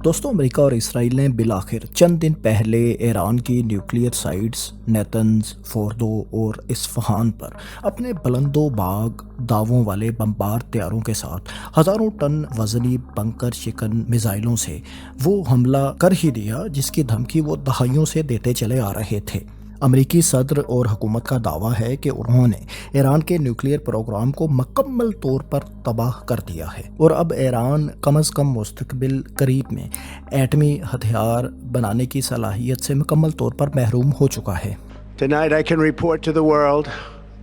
دوستوں، امریکہ اور اسرائیل نے بالآخر چند دن پہلے ایران کی نیوکلیئر سائٹس نیتنز، فوردو اور اصفہان پر اپنے بلند و باغ داغوں والے بمبار طیاروں کے ساتھ ہزاروں ٹن وزنی بنکر شکن میزائلوں سے وہ حملہ کر ہی دیا جس کی دھمکی وہ دہائیوں سے دیتے چلے آ رہے تھے۔ امریکی صدر اور حکومت کا دعویٰ ہے کہ انہوں نے ایران کے نیوکلیئر پروگرام کو مکمل طور پر تباہ کر دیا ہے اور اب ایران کم از کم مستقبل قریب میں ایٹمی ہتھیار بنانے کی صلاحیت سے مکمل طور پر محروم ہو چکا ہے۔ Tonight I can report to the world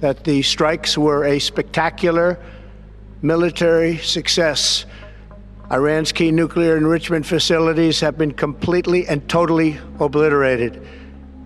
that the strikes were a spectacular military success. Iran's key nuclear enrichment facilities have been completely and totally obliterated.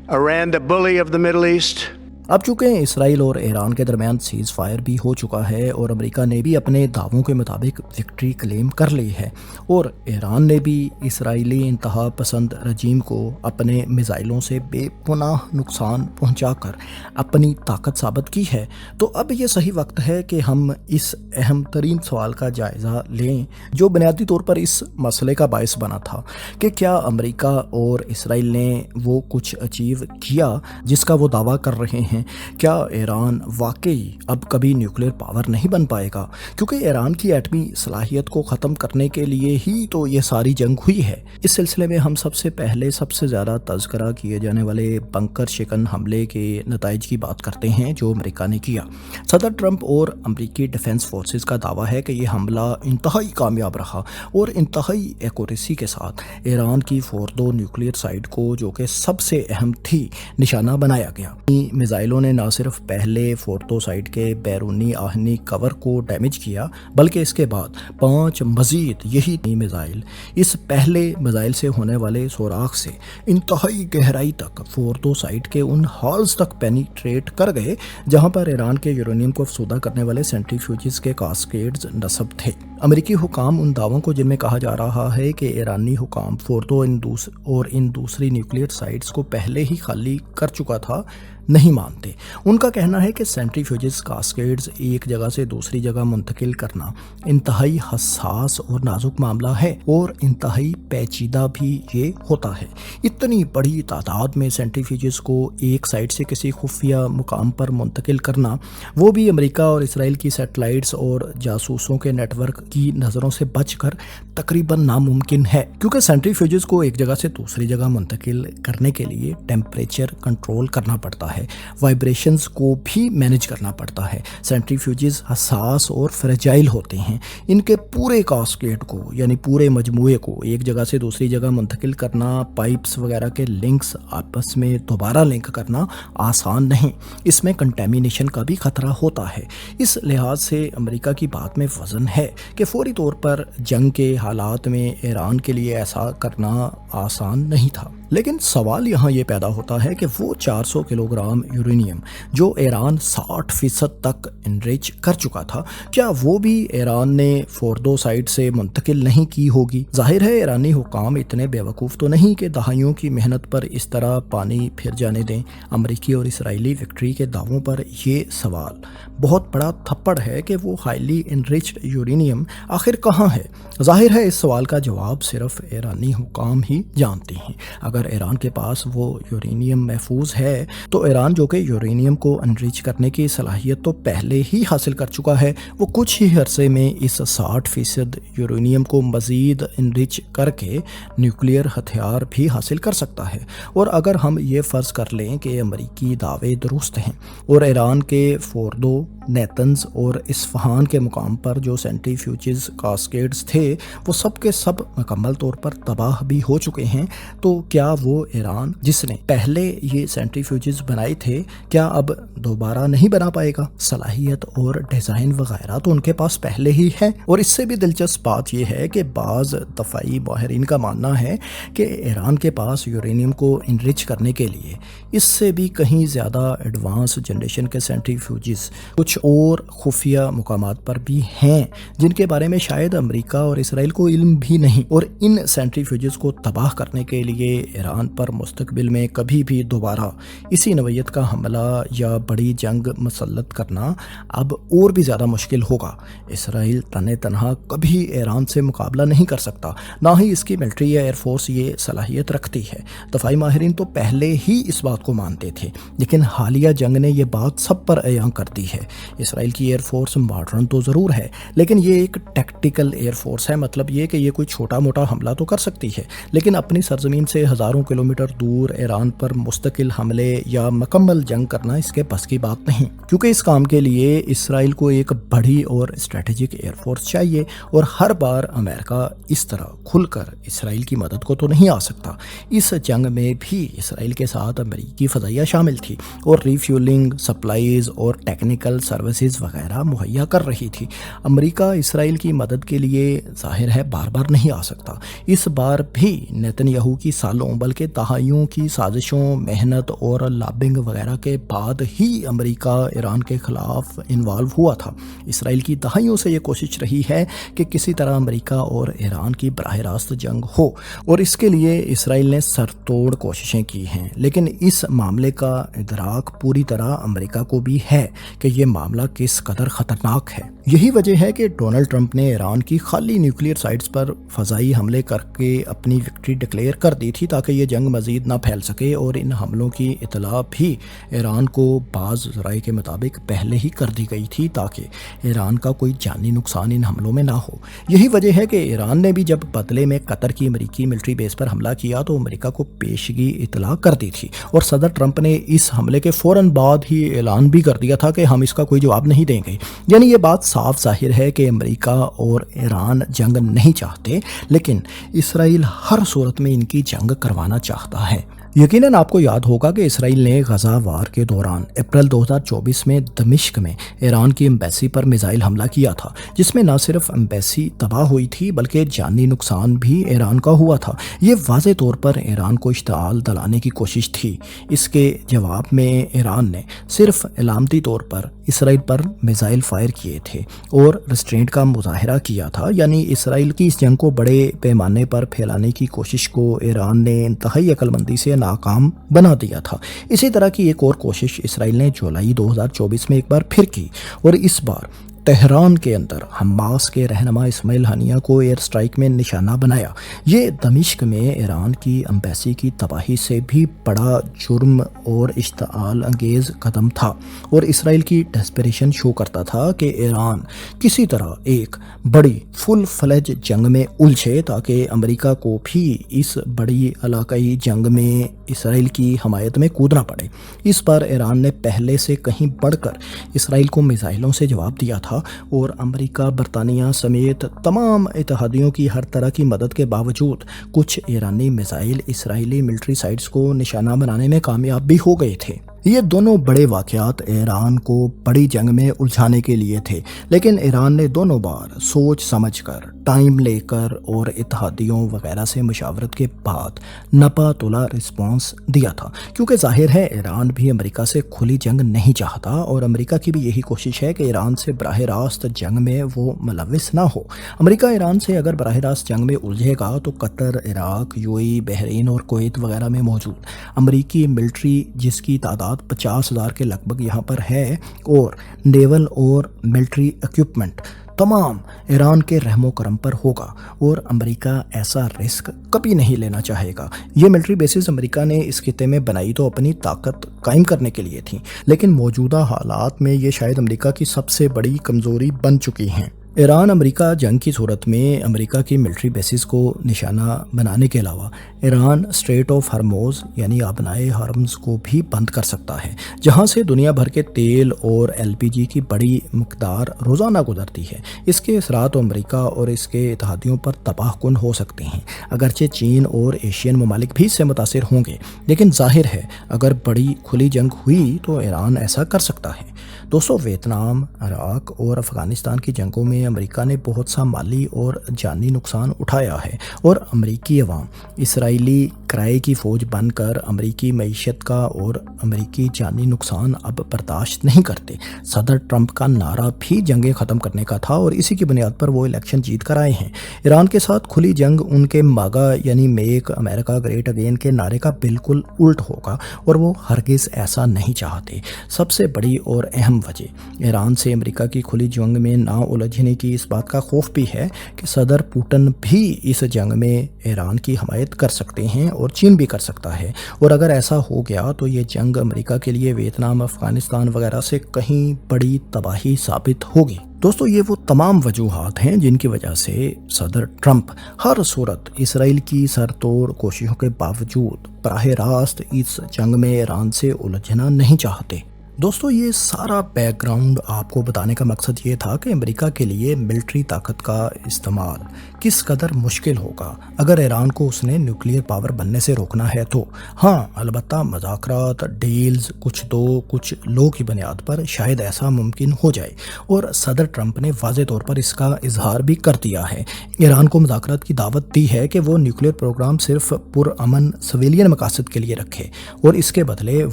Iran, the bully of the Middle East. اب چونکہ اسرائیل اور ایران کے درمیان cease fire بھی ہو چکا ہے اور امریکہ نے بھی اپنے دعووں کے مطابق وکٹری کلیم کر لی ہے اور ایران نے بھی اسرائیلی انتہا پسند رجیم کو اپنے میزائلوں سے بے پناہ نقصان پہنچا کر اپنی طاقت ثابت کی ہے، تو اب یہ صحیح وقت ہے کہ ہم اس اہم ترین سوال کا جائزہ لیں جو بنیادی طور پر اس مسئلے کا باعث بنا تھا کہ کیا امریکہ اور اسرائیل نے وہ کچھ اچیو کیا جس کا وہ دعویٰ کر رہے ہیں۔ کیا ایران واقعی اب کبھی نیوکلیئر پاور نہیں بن پائے گا؟ کیونکہ ایران کی ایٹمی صلاحیت کو ختم کرنے کے لیے ہی تو یہ ساری جنگ ہوئی ہے۔ اس سلسلے میں ہم سب سے زیادہ تذکرہ کیے جانے والے بنکر شکن حملے کے نتائج کی بات کرتے ہیں جو امریکہ نے کیا۔ صدر ٹرمپ اور امریکی ڈیفنس فورسز کا دعویٰ ہے کہ یہ حملہ انتہائی کامیاب رہا اور انتہائی ایکوریسی کے ساتھ ایران کی فوردو نیوکلیئر سائٹ کو، جو کہ سب سے اہم تھی، نشانہ بنایا گیا۔ میزائلوں نے نہ صرف پہلے فوردو سائٹ کے بیرونی آہنی کور کو ڈیمیج کیا بلکہ اس کے بعد 5 مزید یہی میزائل اس پہلے میزائل سے ہونے والے سوراخ سے انتہائی گہرائی تک فوردو سائٹ کے ان ہالز تک پینیٹریٹ کر گئے جہاں پر ایران کے یورینیم کو افسودہ کرنے والے سینٹریفیوجز کے کاسکیڈز نصب تھے۔ امریکی حکام ان دعووں کو، جن میں کہا جا رہا ہے کہ ایرانی حکام فوردو اور ان دوسری نیوکلیئر سائٹس کو پہلے ہی خالی کر چکا تھا، نہیں مانتے۔ ان کا کہنا ہے کہ سینٹریفیوجز کاسکیڈز ایک جگہ سے دوسری جگہ منتقل کرنا انتہائی حساس اور نازک معاملہ ہے اور انتہائی پیچیدہ بھی یہ ہوتا ہے۔ اتنی بڑی تعداد میں سینٹریفیوجز کو ایک سائٹ سے کسی خفیہ مقام پر منتقل کرنا، وہ بھی امریکہ اور اسرائیل کی سیٹلائٹس اور جاسوسوں کے نیٹ ورک کی نظروں سے بچ کر تقریباً ناممکن ہے، کیونکہ سینٹریفیوجز کو ایک جگہ سے دوسری جگہ منتقل کرنے کے لیے ٹیمپریچر کنٹرول کرنا پڑتا ہے، وائبریشنز کو بھی مینیج کرنا پڑتا ہے۔ سینٹریفیوجز حساس اور فریجائل ہوتے ہیں۔ ان کے پورے کاسکیڈ کو، یعنی پورے مجموعے کو ایک جگہ سے دوسری جگہ منتقل کرنا، پائپس وغیرہ کے لنکس آپس میں دوبارہ لنک کرنا آسان نہیں۔ اس میں کنٹیمینیشن کا بھی خطرہ ہوتا ہے۔ اس لحاظ سے امریکہ کی بات میں وزن ہے کہ فوری طور پر جنگ کے حالات میں ایران کے لیے ایسا کرنا آسان نہیں تھا۔ لیکن سوال یہاں یہ پیدا ہوتا ہے کہ وہ 400 کلو گرام یورینیم جو ایران 60% تک انریچ کر چکا تھا، کیا وہ بھی ایران نے فوردو سائٹ سے منتقل نہیں کی ہوگی؟ ظاہر ہے ایرانی حکام اتنے بیوقوف تو نہیں کہ دہائیوں کی محنت پر اس طرح پانی پھر جانے دیں۔ امریکی اور اسرائیلی وکٹری کے دعووں پر یہ سوال بہت بڑا تھپڑ ہے کہ وہ ہائیلی انریچڈ یورینیم آخر کہاں ہے۔ ظاہر ہے اس سوال کا جواب صرف ایرانی حکام ہی جانتے ہیں۔ اگر ایران کے پاس وہ یورینیم محفوظ ہے تو ایران، جو کہ یورینیم کو انریچ کرنے کی صلاحیت تو پہلے ہی حاصل کر چکا ہے، وہ کچھ ہی عرصے میں اس 60% یورینیم کو مزید انریچ کر کے نیوکلیئر ہتھیار بھی حاصل کر سکتا ہے۔ اور اگر ہم یہ فرض کر لیں کہ امریکی دعوے درست ہیں اور ایران کے فوردو، نیتنز اور اصفہان کے مقام پر جو سینٹریفیوجز کاسکیڈز تھے وہ سب کے سب مکمل طور پر تباہ بھی ہو چکے ہیں، تو کیا وہ ایران جس نے پہلے یہ سینٹریفیوجز بنائے تھے، کیا اب دوبارہ نہیں بنا پائے گا؟ صلاحیت اور ڈیزائن وغیرہ تو ان کے پاس پہلے ہی ہے۔ اور اس سے بھی دلچسپ بات یہ ہے کہ بعض دفاعی ماہرین کا ماننا ہے کہ ایران کے پاس یورینیم کو انرچ کرنے کے لیے اس سے بھی کہیں زیادہ ایڈوانس جنریشن کے سینٹریفیوجز کچھ کچھ اور خفیہ مقامات پر بھی ہیں جن کے بارے میں شاید امریکہ اور اسرائیل کو علم بھی نہیں، اور ان سینٹریفیوجز کو تباہ کرنے کے لیے ایران پر مستقبل میں کبھی بھی دوبارہ اسی نوعیت کا حملہ یا بڑی جنگ مسلط کرنا اب اور بھی زیادہ مشکل ہوگا۔ اسرائیل تنہا کبھی ایران سے مقابلہ نہیں کر سکتا، نہ ہی اس کی ملٹری یا ایئر فورس یہ صلاحیت رکھتی ہے۔ دفاعی ماہرین تو پہلے ہی اس بات کو مانتے تھے، لیکن حالیہ جنگ نے یہ بات سب پر عیاں کر دی ہے۔ اسرائیل کی ایئر فورس ماڈرن تو ضرور ہے، لیکن یہ ایک ٹیکٹیکل ایئر فورس ہے، مطلب یہ کہ یہ کوئی چھوٹا موٹا حملہ تو کر سکتی ہے، لیکن اپنی سرزمین سے ہزاروں کلومیٹر دور ایران پر مستقل حملے یا مکمل جنگ کرنا اس کے بس کی بات نہیں، کیونکہ اس کام کے لیے اسرائیل کو ایک بڑی اور اسٹریٹجک ایئر فورس چاہیے، اور ہر بار امریکہ اس طرح کھل کر اسرائیل کی مدد کو تو نہیں آ سکتا۔ اس جنگ میں بھی اسرائیل کے ساتھ امریکی فضائیہ شامل تھی اور ریفیولنگ، سپلائیز اور ٹیکنیکل سروسز وغیرہ مہیا کر رہی تھی۔ امریکہ اسرائیل کی مدد کے لیے ظاہر ہے بار بار نہیں آ سکتا۔ اس بار بھی نیتن یاہو کی سالوں بلکہ دہائیوں کی سازشوں، محنت اور لابنگ وغیرہ کے بعد ہی امریکہ ایران کے خلاف انوالو ہوا تھا۔ اسرائیل کی دہائیوں سے یہ کوشش رہی ہے کہ کسی طرح امریکہ اور ایران کی براہ راست جنگ ہو، اور اس کے لیے اسرائیل نے سر توڑ کوششیں کی ہیں، لیکن اس معاملے کا ادراک پوری طرح امریکہ کو بھی ہے کہ یہ معاملہ کس قدر خطرناک ہے۔ یہی وجہ ہے کہ ڈونلڈ ٹرمپ نے ایران کی خالی نیوکلیئر سائٹس پر فضائی حملے کر کے اپنی وکٹری ڈکلیئر کر دی تھی، تاکہ یہ جنگ مزید نہ پھیل سکے، اور ان حملوں کی اطلاع بھی ایران کو بعض ذرائع کے مطابق پہلے ہی کر دی گئی تھی تاکہ ایران کا کوئی جانی نقصان ان حملوں میں نہ ہو۔ یہی وجہ ہے کہ ایران نے بھی جب بدلے میں قطر کی امریکی ملٹری بیس پر حملہ کیا تو امریکہ کو پیشگی اطلاع کر دی تھی، اور صدر ٹرمپ نے اس حملے کے فوراً بعد ہی اعلان بھی کر دیا تھا کہ ہم اس کا کوئی جواب نہیں دیں گے۔ یعنی یہ بات صاف ظاہر ہے کہ امریکہ اور ایران جنگ نہیں چاہتے، لیکن اسرائیل ہر صورت میں ان کی جنگ کروانا چاہتا ہے۔ یقیناً آپ کو یاد ہوگا کہ اسرائیل نے غزہ وار کے دوران اپریل 2024 میں دمشق میں ایران کی ایمبیسی پر میزائل حملہ کیا تھا، جس میں نہ صرف ایمبیسی تباہ ہوئی تھی بلکہ جانی نقصان بھی ایران کا ہوا تھا۔ یہ واضح طور پر ایران کو اشتعال دلانے کی کوشش تھی۔ اس کے جواب میں ایران نے صرف علامتی طور پر اسرائیل پر میزائل فائر کیے تھے اور ریسٹرینٹ کا مظاہرہ کیا تھا، یعنی اسرائیل کی اس جنگ کو بڑے پیمانے پر پھیلانے کی کوشش کو ایران نے انتہائی عقل مندی سے ناکام بنا دیا تھا۔ اسی طرح کی ایک اور کوشش اسرائیل نے جولائی 2024 میں ایک بار پھر کی، اور اس بار تہران کے اندر حماس کے رہنما اسماعیل ہنیہ کو ایئر سٹرائک میں نشانہ بنایا۔ یہ دمشق میں ایران کی ایمبیسی کی تباہی سے بھی بڑا جرم اور اشتعال انگیز قدم تھا، اور اسرائیل کی ڈیسپریشن شو کرتا تھا کہ ایران کسی طرح ایک بڑی فل فلیج جنگ میں الجھے تاکہ امریکہ کو بھی اس بڑی علاقائی جنگ میں اسرائیل کی حمایت میں کودنا پڑے۔ اس بار ایران نے پہلے سے کہیں بڑھ کر اسرائیل کو میزائلوں سے جواب دیا تھا، اور امریکہ، برطانیہ سمیت تمام اتحادیوں کی ہر طرح کی مدد کے باوجود کچھ ایرانی میزائل اسرائیلی ملٹری سائٹس کو نشانہ بنانے میں کامیاب بھی ہو گئے تھے۔ یہ دونوں بڑے واقعات ایران کو بڑی جنگ میں الجھانے کے لیے تھے، لیکن ایران نے دونوں بار سوچ سمجھ کر، ٹائم لے کر اور اتحادیوں وغیرہ سے مشاورت کے بعد نپا تولا رسپانس دیا تھا، کیونکہ ظاہر ہے ایران بھی امریکہ سے کھلی جنگ نہیں چاہتا، اور امریکہ کی بھی یہی کوشش ہے کہ ایران سے براہ راست جنگ میں وہ ملوث نہ ہو۔ امریکہ ایران سے اگر براہ راست جنگ میں الجھے گا تو قطر، عراق، UAE، بحرین اور کویت وغیرہ میں موجود امریکی ملٹری، جس کی تعداد 50,000 کے لگ بھگ یہاں پر ہے، اور نیول اور ملٹری اکوپمنٹ تمام ایران کے رحم و کرم پر ہوگا، اور امریکہ ایسا رسک کبھی نہیں لینا چاہے گا۔ یہ ملٹری بیسز امریکہ نے اس خطے میں بنائی تو اپنی طاقت قائم کرنے کے لیے تھیں، لیکن موجودہ حالات میں یہ شاید امریکہ کی سب سے بڑی کمزوری بن چکی ہیں۔ ایران امریکہ جنگ کی صورت میں امریکہ کی ملٹری بیسز کو نشانہ بنانے کے علاوہ ایران اسٹریٹ آف ہرموز یعنی آبنائے ہرمز کو بھی بند کر سکتا ہے، جہاں سے دنیا بھر کے تیل اور LPG کی بڑی مقدار روزانہ گزرتی ہے۔ اس کے اثرات امریکہ اور اس کے اتحادیوں پر تباہ کن ہو سکتے ہیں، اگرچہ چین اور ایشین ممالک بھی اس سے متاثر ہوں گے، لیکن ظاہر ہے اگر بڑی کھلی جنگ ہوئی تو ایران ایسا کر سکتا ہے۔ دوستو، ویتنام، عراق اور افغانستان کی جنگوں میں امریکہ نے بہت سا مالی اور جانی نقصان اٹھایا ہے، اور امریکی عوام اسرائیلی کرائے کی فوج بن کر امریکی معیشت کا اور امریکی جانی نقصان اب برداشت نہیں کرتے۔ صدر ٹرمپ کا نعرہ بھی جنگیں ختم کرنے کا تھا اور اسی کی بنیاد پر وہ الیکشن جیت کر آئے ہیں۔ ایران کے ساتھ کھلی جنگ ان کے ماگا یعنی میک امریکہ گریٹ اگین کے نعرے کا بالکل الٹ ہوگا اور وہ ہرگز ایسا نہیں چاہتے۔ سب سے بڑی اور اہم وجہ ایران سے امریکہ کی کھلی جنگ میں نہ الجھنے کی اس بات کا خوف بھی ہے کہ صدر پوٹن بھی اس جنگ میں ایران کی حمایت کر سکتے ہیں اور چین بھی کر سکتا ہے، اور اگر ایسا ہو گیا تو یہ جنگ امریکہ کے لیے ویتنام، افغانستان وغیرہ سے کہیں بڑی تباہی ثابت ہوگی۔ دوستو، یہ وہ تمام وجوہات ہیں جن کی وجہ سے صدر ٹرمپ ہر صورت اسرائیل کی سر توڑ کوششوں کے باوجود براہ راست اس جنگ میں ایران سے الجھنا نہیں چاہتے۔ دوستو، یہ سارا بیک گراؤنڈ آپ کو بتانے کا مقصد یہ تھا کہ امریکہ کے لیے ملٹری طاقت کا استعمال کس قدر مشکل ہوگا اگر ایران کو اس نے نیوکلیئر پاور بننے سے روکنا ہے تو۔ ہاں، البتہ مذاکرات، ڈیلز، کچھ کچھ لو کی بنیاد پر شاید ایسا ممکن ہو جائے، اور صدر ٹرمپ نے واضح طور پر اس کا اظہار بھی کر دیا ہے۔ ایران کو مذاکرات کی دعوت دی ہے کہ وہ نیوکلیئر پروگرام صرف پرامن سویلین مقاصد کے لیے رکھے اور اس کے بدلے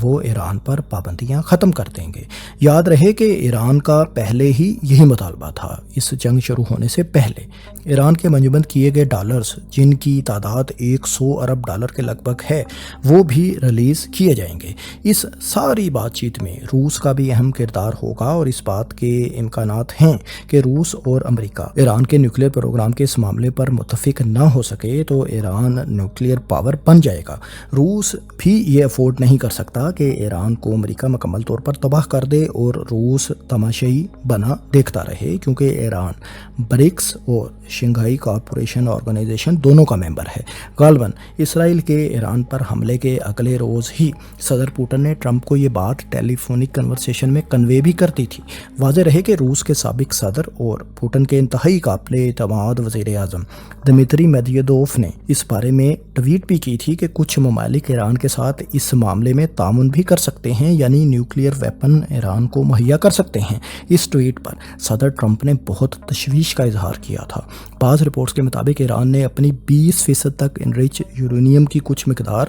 وہ ایران پر پابندیاں ختم کر دیں گے۔ یاد رہے کہ ایران کا پہلے ہی یہی مطالبہ تھا۔ اس جنگ شروع ہونے سے پہلے ایران کے منجمد کیے گئے ڈالرز، جن کی تعداد 100 ارب ڈالر کے لگ بھگ ہے، وہ بھی ریلیز کیے جائیں گے۔ اس ساری بات چیت میں روس کا بھی اہم کردار ہوگا اور اس بات کے امکانات ہیں کہ روس اور امریکہ ایران کے نیوکلیئر پروگرام کے اس معاملے پر متفق نہ ہو سکے تو ایران نیوکلیئر پاور بن جائے گا۔ روس بھی یہ افورڈ نہیں کر سکتا کہ ایران کو امریکہ مکمل طور پر تباہ کر دے اور روس تماشائی بنا دیکھتا رہے، کیونکہ ایران برکس اور شنگھائی کارپوریشن آرگنائزیشن دونوں کا ممبر ہے۔ غالباً اسرائیل کے ایران پر حملے کے اگلے روز ہی صدر پوٹن نے ٹرمپ کو یہ بات ٹیلی فونک کنورسیشن میں کنوے بھی کر دی تھی۔ واضح رہے کہ روس کے سابق صدر اور پوٹن کے انتہائی قابل اعتماد وزیر اعظم دمیتری میدویدوف نے اس بارے میں ٹویٹ بھی کی تھی کہ کچھ ممالک ایران کے ساتھ اس معاملے میں تعاون بھی کر سکتے ہیں، یعنی نیوکلیئر ویپن ایران کو مہیا کر سکتے ہیں۔ اس ٹویٹ پر صدر ٹرمپ نے بہت تشویش کا اظہار کیا تھا۔ بعض رپورٹس کے مطابق ایران نے اپنی 20% تک انریچ یورینیم کی کچھ مقدار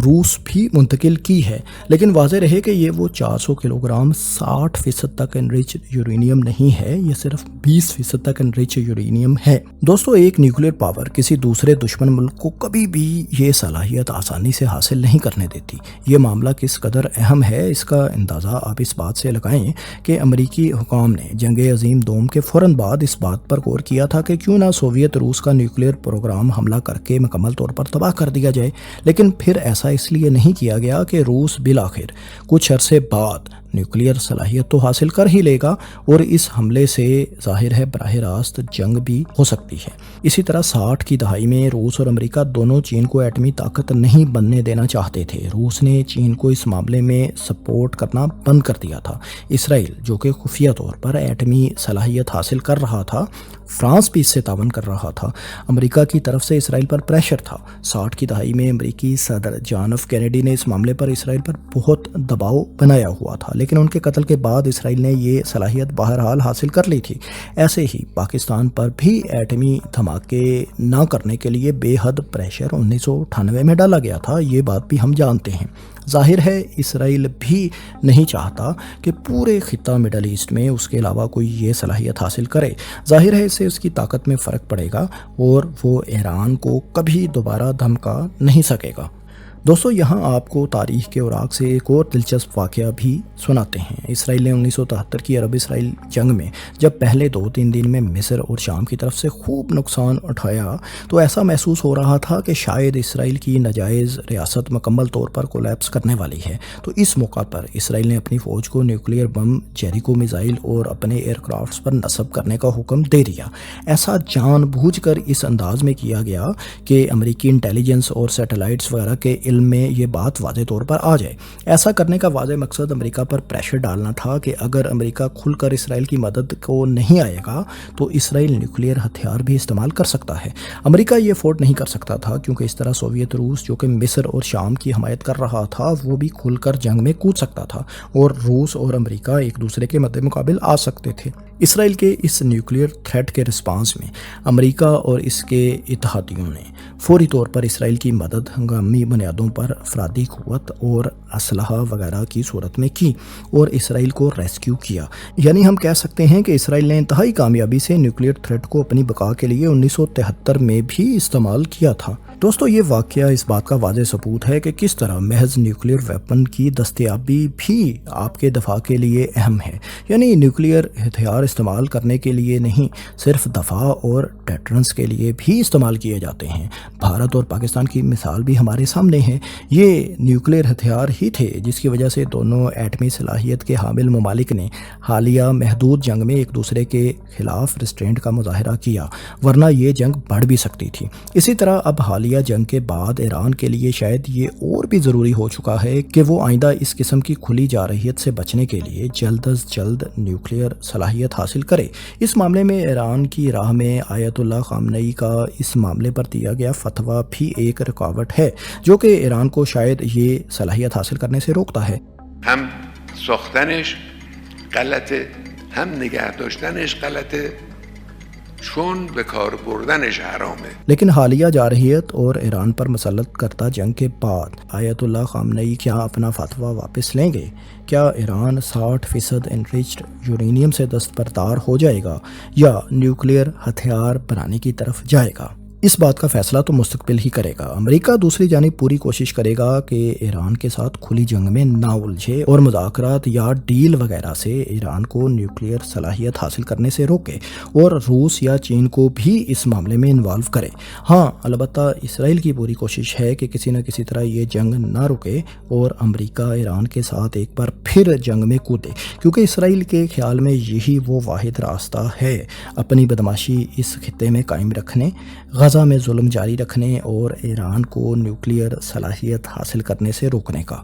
روس بھی منتقل کی ہے، لیکن واضح رہے کہ یہ وہ 400 کلو گرام 60% تک انریچ یورینیم نہیں ہے، یہ صرف 20% تک انریچ یورینیم ہے۔ دوستو، ایک نیوکلیئر پاور کسی دوسرے دشمن ملک کو کبھی بھی یہ صلاحیت آسانی سے حاصل نہیں کرنے دیتی۔ یہ معاملہ کس قدر اہم ہے اس کا اندازہ آپ اس بات سے لگائیں کہ امریکی حکام نے جنگ عظیم دوم کے فوراً بعد اس بات پر غور کیا تھا کہ کیوں نہ سوویت روس کا نیوکلیئر پروگرام حملہ کر کے مکمل طور پر تباہ کر دیا جائے، لیکن پھر ایسا اس لیے نہیں کیا گیا کہ روس بالآخر کچھ عرصے بعد نیوکلیئر صلاحیت تو حاصل کر ہی لے گا، اور اس حملے سے ظاہر ہے براہ راست جنگ بھی ہو سکتی ہے۔ اسی طرح 60 کی دہائی میں روس اور امریکہ دونوں چین کو ایٹمی طاقت نہیں بننے دینا چاہتے تھے۔ روس نے چین کو اس معاملے میں سپورٹ کرنا بند کر دیا تھا۔ اسرائیل، جو کہ خفیہ طور پر ایٹمی صلاحیت حاصل کر رہا تھا، فرانس بھی اس سے تعاون کر رہا تھا۔ امریکہ کی طرف سے اسرائیل پر پریشر تھا۔ 60 کی دہائی میں امریکی صدر جان ایف کینیڈی نے اس معاملے پر اسرائیل پر بہت دباؤ بنایا ہوا تھا، لیکن ان کے قتل کے بعد اسرائیل نے یہ صلاحیت بہرحال حاصل کر لی تھی۔ ایسے ہی پاکستان پر بھی ایٹمی دھماکے نہ کرنے کے لیے بے حد پریشر 1998 میں ڈالا گیا تھا، یہ بات بھی ہم جانتے ہیں۔ ظاہر ہے اسرائیل بھی نہیں چاہتا کہ پورے خطہ مڈل ایسٹ میں اس کے علاوہ کوئی یہ صلاحیت حاصل کرے۔ ظاہر ہے اس سے اس کی طاقت میں فرق پڑے گا اور وہ ایران کو کبھی دوبارہ دھمکا نہیں سکے گا۔ دوستو، یہاں آپ کو تاریخ کے اوراق سے ایک اور دلچسپ واقعہ بھی سناتے ہیں۔ اسرائیل نے 1973 کی عرب اسرائیل جنگ میں جب پہلے 2-3 دن میں مصر اور شام کی طرف سے خوب نقصان اٹھایا تو ایسا محسوس ہو رہا تھا کہ شاید اسرائیل کی ناجائز ریاست مکمل طور پر کولیپس کرنے والی ہے۔ تو اس موقع پر اسرائیل نے اپنی فوج کو نیوکلیئر بم، جیریکو میزائل اور اپنے ایئر کرافٹس پر نصب کرنے کا حکم دے دیا۔ ایسا جان بوجھ کر اس انداز میں کیا گیا کہ امریکی انٹیلیجنس اور سیٹلائٹس وغیرہ کے علم میں یہ بات واضح طور پر آ جائے۔ ایسا کرنے کا واضح مقصد امریکہ پر پریشر ڈالنا تھا کہ اگر امریکہ کھل کر اسرائیل کی مدد کو نہیں آئے گا تو اسرائیل نیوکلیئر ہتھیار بھی استعمال کر سکتا ہے۔ امریکہ یہ افورڈ نہیں کر سکتا تھا، کیونکہ اس طرح سوویت روس، جو کہ مصر اور شام کی حمایت کر رہا تھا، وہ بھی کھل کر جنگ میں کود سکتا تھا اور روس اور امریکہ ایک دوسرے کے مد مقابل آ سکتے تھے۔ اسرائیل کے اس نیوکلیئر تھریٹ کے رسپانس میں امریکہ اور اس کے اتحادیوں نے فوری طور پر اسرائیل کی مدد ہنگامی بنیادوں پر افرادی قوت اور اسلحہ وغیرہ کی صورت میں کی اور اسرائیل کو ریسکیو کیا۔ یعنی ہم کہہ سکتے ہیں کہ اسرائیل نے انتہائی کامیابی سے نیوکلیئر تھریٹ کو اپنی بقا کے لیے 1973 میں بھی استعمال کیا تھا۔ دوستو، یہ واقعہ اس بات کا واضح ثبوت ہے کہ کس طرح محض نیوکلیئر ویپن کی دستیابی بھی آپ کے دفاع کے لیے اہم ہے۔ یعنی نیوکلیئر ہتھیار استعمال کرنے کے لیے نہیں، صرف دفاع اور ڈیٹرنس کے لیے بھی استعمال کیے جاتے ہیں۔ بھارت اور پاکستان کی مثال بھی ہمارے سامنے ہے۔ یہ نیوکلیئر ہتھیار ہی تھے جس کی وجہ سے دونوں ایٹمی صلاحیت کے حامل ممالک نے حالیہ محدود جنگ میں ایک دوسرے کے خلاف ریسٹرینٹ کا مظاہرہ کیا، ورنہ یہ جنگ بڑھ بھی سکتی تھی۔ اسی طرح اب حالیہ جنگ کے بعد ایران کے لیے شاید یہ اور بھی ضروری ہو چکا ہے کہ وہ آئندہ اس قسم کی کھلی جارحیت سے بچنے کے لیے جلد از جلد نیوکلیئر صلاحیت حاصل کرے۔ اس معاملے میں ایران کی راہ میں آیت اللہ خامنئی کا اس معاملے پر دیا گیا فتویٰ بھی ایک رکاوٹ ہے جو کہ ایران کو شاید یہ صلاحیت حاصل کرنے سے روکتا ہے۔ ہم ساختنش غلطه، هم نگه داشتنش غلطه، چون به کار بردنش حرامه۔ لیکن حالیہ جارحیت اور ایران پر مسلط کردہ جنگ کے بعد آیت اللہ خامنئی کیا اپنا فتویٰ واپس لیں گے؟ کیا ایران 60% انریچڈ یورینیم سے دستبردار ہو جائے گا یا نیوکلیئر ہتھیار بنانے کی طرف جائے گا؟ اس بات کا فیصلہ تو مستقبل ہی کرے گا۔ امریکہ دوسری جانب پوری کوشش کرے گا کہ ایران کے ساتھ کھلی جنگ میں نہ الجھے اور مذاکرات یا ڈیل وغیرہ سے ایران کو نیوکلیئر صلاحیت حاصل کرنے سے روکے اور روس یا چین کو بھی اس معاملے میں انوالو کرے۔ ہاں، البتہ اسرائیل کی پوری کوشش ہے کہ کسی نہ کسی طرح یہ جنگ نہ رکے اور امریکہ ایران کے ساتھ ایک بار پھر جنگ میں کودے، کیونکہ اسرائیل کے خیال میں یہی وہ واحد راستہ ہے اپنی بدماشی اس خطے میں قائم رکھنے، غزہ میں ظلم جاری رکھنے اور ایران کو نیوکلیئر صلاحیت حاصل کرنے سے روکنے کا۔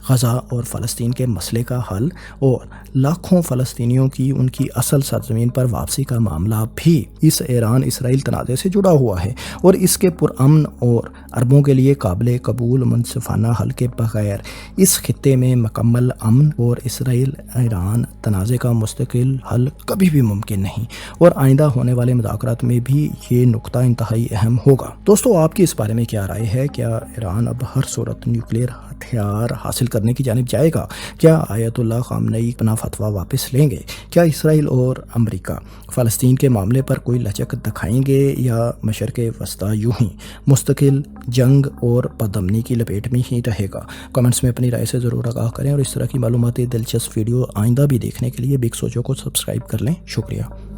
غزہ اور فلسطین کے مسئلے کا حل اور لاکھوں فلسطینیوں کی ان کی اصل سرزمین پر واپسی کا معاملہ بھی اس ایران اسرائیل تنازع سے جڑا ہوا ہے، اور اس کے پرامن اور عربوں کے لیے قابل قبول منصفانہ حل کے بغیر اس خطے میں مکمل امن اور اسرائیل ایران تنازع کا مستقل حل کبھی بھی ممکن نہیں، اور آئندہ ہونے والے مذاکرات میں بھی یہ نقطہ انتہائی اہم ہوگا۔ دوستو، آپ کی اس بارے میں کیا رائے ہے؟ کیا ایران اب ہر صورت نیوکلیئر ہتھیار حاصل کرنے کی جانب جائے گا؟ کیا آیت اللہ خامنئی اپنا فتویٰ واپس لیں گے؟ کیا اسرائیل اور امریکہ فلسطین کے معاملے پر کوئی لچک دکھائیں گے یا مشرق وسطیٰ یوں ہی مستقل جنگ اور بدامنی کی لپیٹ میں ہی رہے گا؟ کمنٹس میں اپنی رائے سے ضرور آگاہ کریں، اور اس طرح کی معلوماتی دلچسپ ویڈیو آئندہ بھی دیکھنے کے لیے بگ سوچو کو سبسکرائب کر لیں۔ شکریہ۔